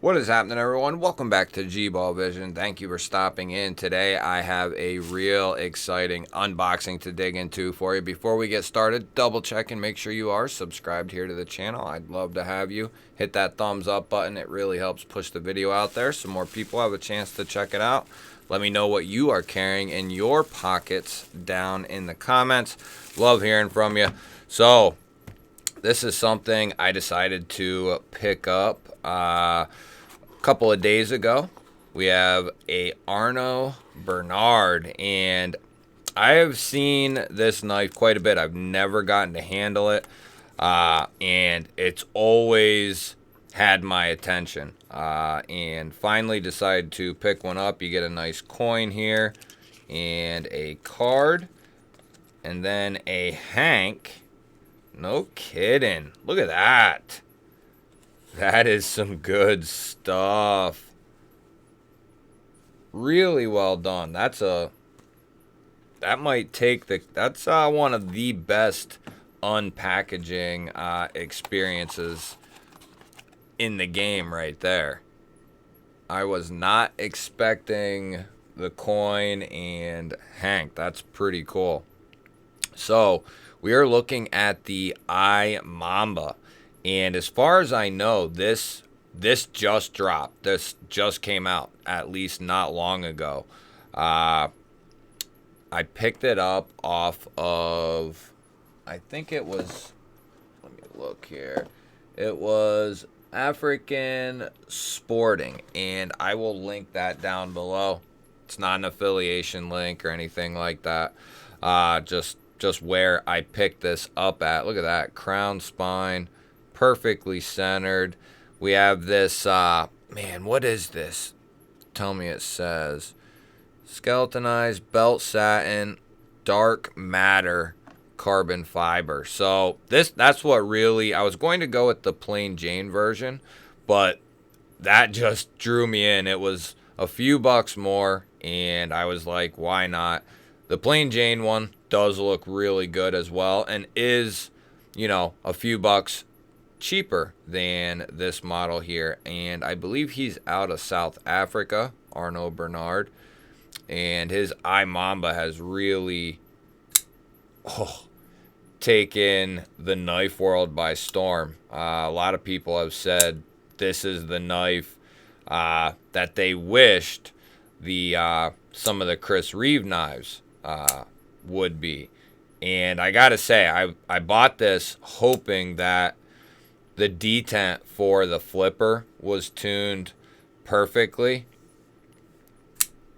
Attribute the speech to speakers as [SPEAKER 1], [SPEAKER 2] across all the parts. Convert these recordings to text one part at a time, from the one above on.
[SPEAKER 1] What is happening, everyone? Welcome back to G-Ball Vision. Thank you for stopping in. Today I have a real exciting unboxing to dig into for you. Before we get started, double check and make sure you are subscribed here to the channel. I'd love to have you. Hit that thumbs up button. It really helps push the video out there so more people have a chance to check it out. Let me know what you are carrying in your pockets down in the comments. Love hearing from you. So, this is something I decided to pick up couple of days ago. We have a Arno Bernard, and I have seen this knife quite a bit. I've never gotten to handle it, and it's always had my attention, and finally decided to pick one up. You get a nice coin here and a card and then a hank. No kidding, look at that. That is some good stuff. Really well done. That's one of the best unpackaging experiences in the game right there. I was not expecting the coin and hank. That's pretty cool. So we are looking at the IMamba. And as far as I know, this just dropped. This just came out, at least not long ago. I picked it up off of, I think it was, let me look here. It was African Sporting, and I will link that down below. It's not an affiliation link or anything like that. Just where I picked this up at. Look at that, crown spine. Perfectly centered. We have this, man, what is this? Tell me it says. Skeletonized belt satin, dark matter carbon fiber. So that's what really, I was going to go with the plain Jane version, but that just drew me in. It was a few bucks more, and I was like, why not? The plain Jane one does look really good as well, and is, a few bucks cheaper than this model here, and I believe he's out of South Africa, Arno Bernard, and his IMamba has really taken the knife world by storm. A lot of people have said this is the knife that they wished the some of the Chris Reeve knives would be, and I gotta say, I bought this hoping that the detent for the flipper was tuned perfectly,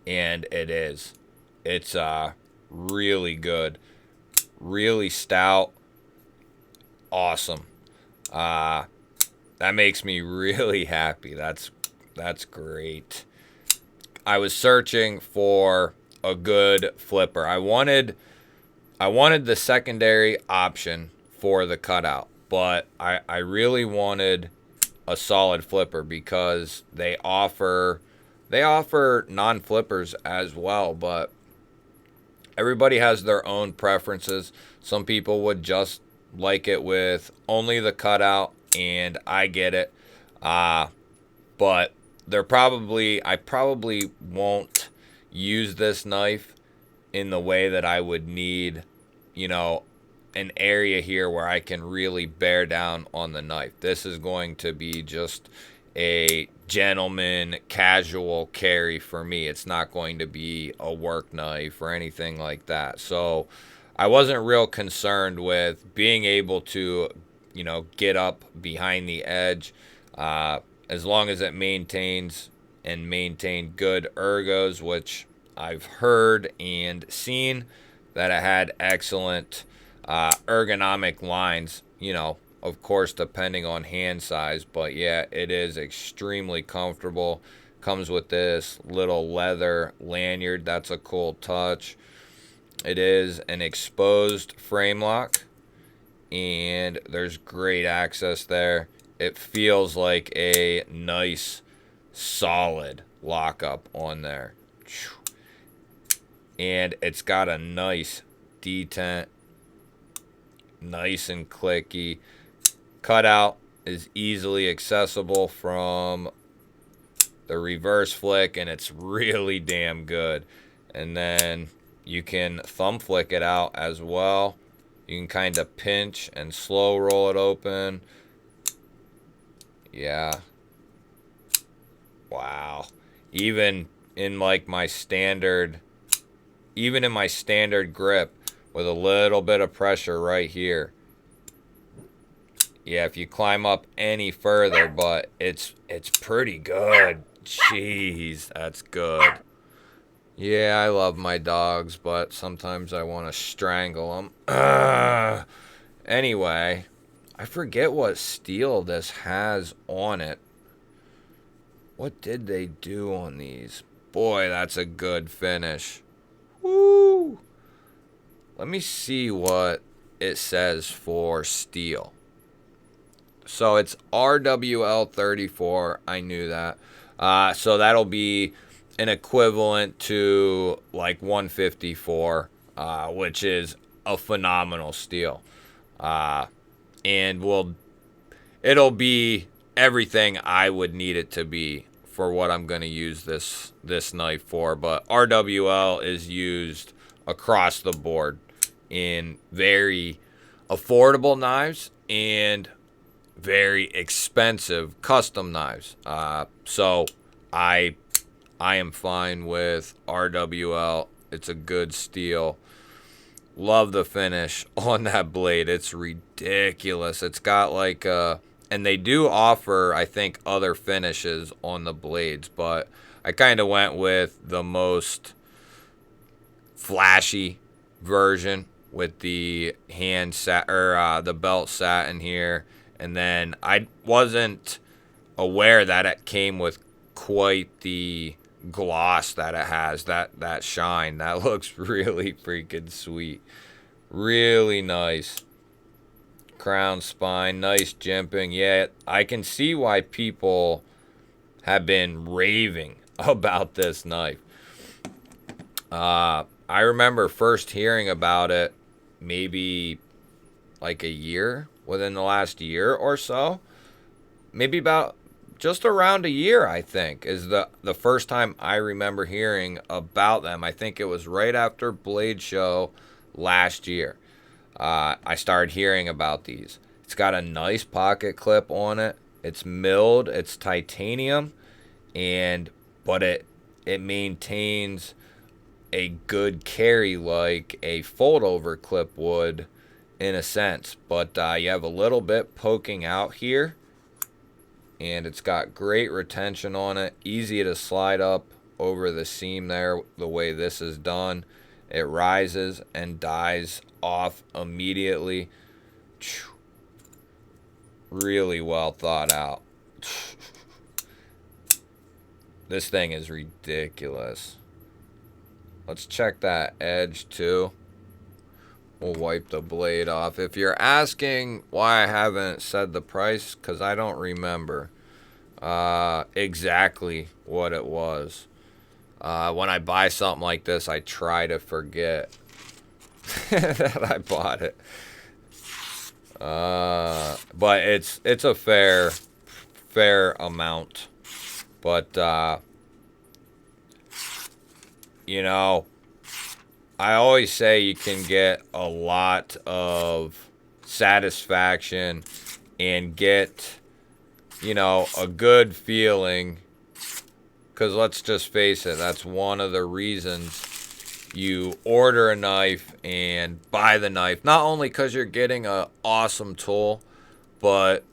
[SPEAKER 1] and it is. It's really good, really stout, awesome. That makes me really happy. That's great. I was searching for a good flipper. I wanted the secondary option for the cutout, but I really wanted a solid flipper because they offer non-flippers as well, but everybody has their own preferences. Some people would just like it with only the cutout, and I get it. But I probably won't use this knife in the way that I would need, an area here where I can really bear down on the knife. This is going to be just a gentleman casual carry for me. It's not going to be a work knife or anything like that. So I wasn't real concerned with being able to, get up behind the edge, as long as it maintained good ergos, which I've heard and seen that it had excellent ergonomic lines, of course, depending on hand size. But yeah, it is extremely comfortable. Comes with this little leather lanyard. That's a cool touch. It is an exposed frame lock, and there's great access there. It feels like a nice, solid lockup on there. And it's got a nice detent, nice and clicky. Cutout is easily accessible from the reverse flick, and it's really damn good. And then you can thumb flick it out as well. You can kind of pinch and slow roll it open. Yeah. Wow. Even in like my standard, even in my standard grip with a little bit of pressure right here. Yeah, if you climb up any further, but it's pretty good. Jeez, that's good. Yeah, I love my dogs, but sometimes I want to strangle them. Anyway, I forget what steel this has on it. What did they do on these? Boy, that's a good finish. Woo! Let me see what it says for steel. So it's RWL34. I knew that. So that'll be an equivalent to like 154, which is a phenomenal steel. And it'll be everything I would need it to be for what I'm going to use this knife for. But RWL is used across the board in very affordable knives and very expensive custom knives. So I am fine with RWL. It's a good steel. Love the finish on that blade. It's ridiculous. It's got like and they do offer, I think, other finishes on the blades, but I kind of went with the most flashy version with the the belt satin here. And then I wasn't aware that it came with quite the gloss that it has, that shine. That looks really freaking sweet. Really nice. Crown spine, nice jimping. Yeah, I can see why people have been raving about this knife. I remember first hearing about it maybe like a year, within the last year or so. Maybe about just around a year, I think, is the first time I remember hearing about them. I think it was right after Blade Show last year. I started hearing about these. It's got a nice pocket clip on it. It's milled. It's titanium, but it maintains a good carry like a fold over clip would in a sense. But you have a little bit poking out here, and it's got great retention on it. Easy to slide up over the seam there the way this is done. It rises and dies off immediately. Really well thought out. This thing is ridiculous. Let's check that edge too. We'll wipe the blade off. If you're asking why I haven't said the price, because I don't remember exactly what it was. When I buy something like this, I try to forget that I bought it. But it's a fair amount. But you know, I always say you can get a lot of satisfaction and get, you know, a good feeling. Because let's just face it, that's one of the reasons you order a knife and buy the knife. Not only because you're getting an awesome tool, but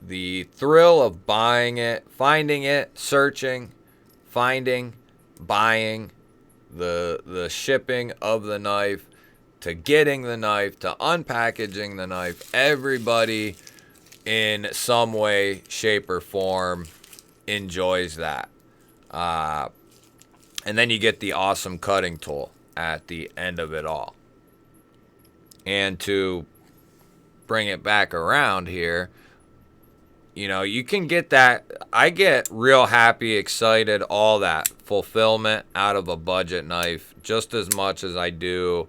[SPEAKER 1] the thrill of buying it, finding it, searching, finding, buying, the shipping of the knife, to getting the knife, to unpackaging the knife. Everybody in some way, shape, or form enjoys that. And then you get the awesome cutting tool at the end of it all. And to bring it back around here, you know, you can get that. I get real happy, excited, all that fulfillment out of a budget knife just as much as I do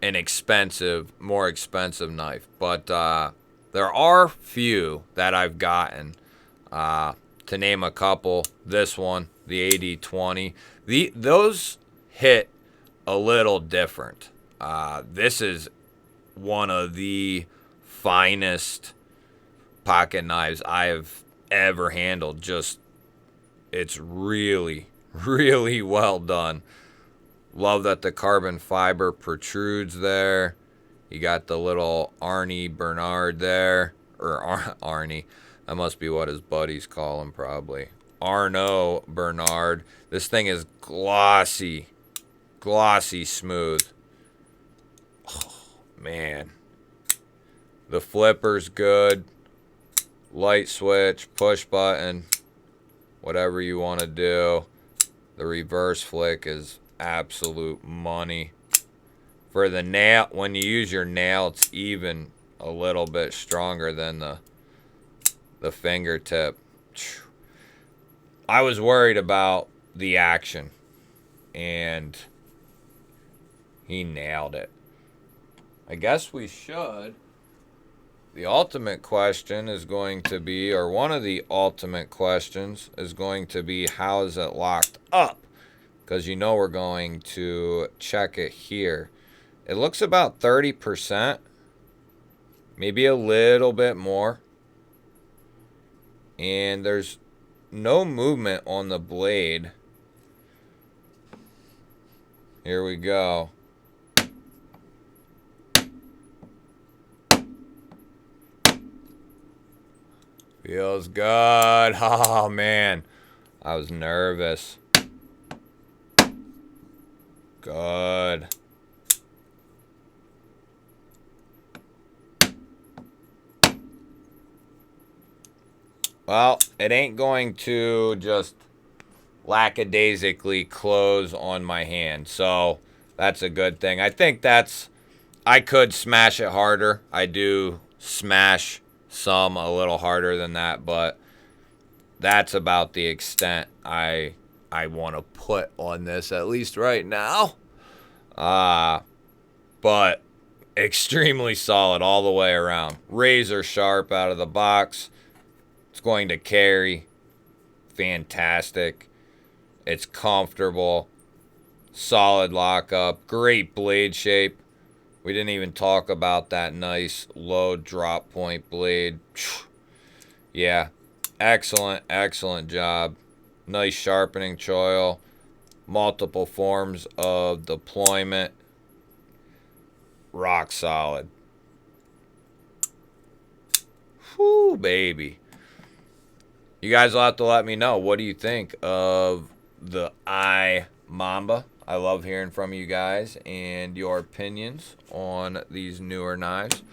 [SPEAKER 1] an expensive, more expensive knife. But there are few that I've gotten to name a couple. This one, the AD20. Those hit a little different. This is one of the finest pocket knives I've ever handled. Just, it's really, really well done. Love that the carbon fiber protrudes there. You got the little Arnie Bernard there. Or Arnie. That must be what his buddies call him, probably. Arno Bernard. This thing is glossy. Glossy smooth. Oh, man. The flipper's good. Light switch, push button. Whatever you want to do. The reverse flick is absolute money. For the nail, when you use your nail, it's even a little bit stronger than the fingertip. I was worried about the action, and he nailed it. I guess we should. The ultimate question is going to be, or one of the ultimate questions is going to be, how is it locked up? Because you know we're going to check it here. It looks about 30%. Maybe a little bit more. And there's no movement on the blade. Here we go. Feels good. Oh, man. I was nervous. Good. Well, it ain't going to just lackadaisically close on my hand. So that's a good thing. I think I could smash it harder. I do smash some a little harder than that, but that's about the extent I want to put on this, at least right now. But extremely solid all the way around. Razor sharp out of the box. It's going to carry. Fantastic. It's comfortable. Solid lockup. Great blade shape. We didn't even talk about that nice low drop point blade. Yeah. Excellent, excellent job. Nice sharpening choil. Multiple forms of deployment. Rock solid. Whew, baby. You guys will have to let me know. What do you think of the IMamba? I love hearing from you guys and your opinions on these newer knives.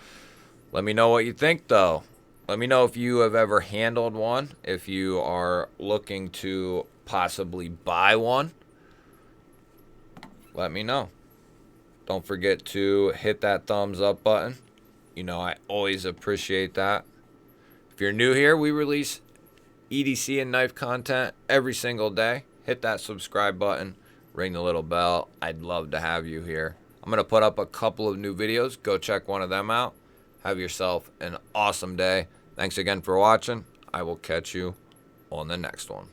[SPEAKER 1] Let me know what you think, though. Let me know if you have ever handled one, if you are looking to possibly buy one. Let me know. Don't forget to hit that thumbs up button. You know, I always appreciate that. If you're new here, we release EDC and knife content every single day. Hit that subscribe button. Ring the little bell. I'd love to have you here. I'm going to put up a couple of new videos. Go check one of them out. Have yourself an awesome day. Thanks again for watching. I will catch you on the next one.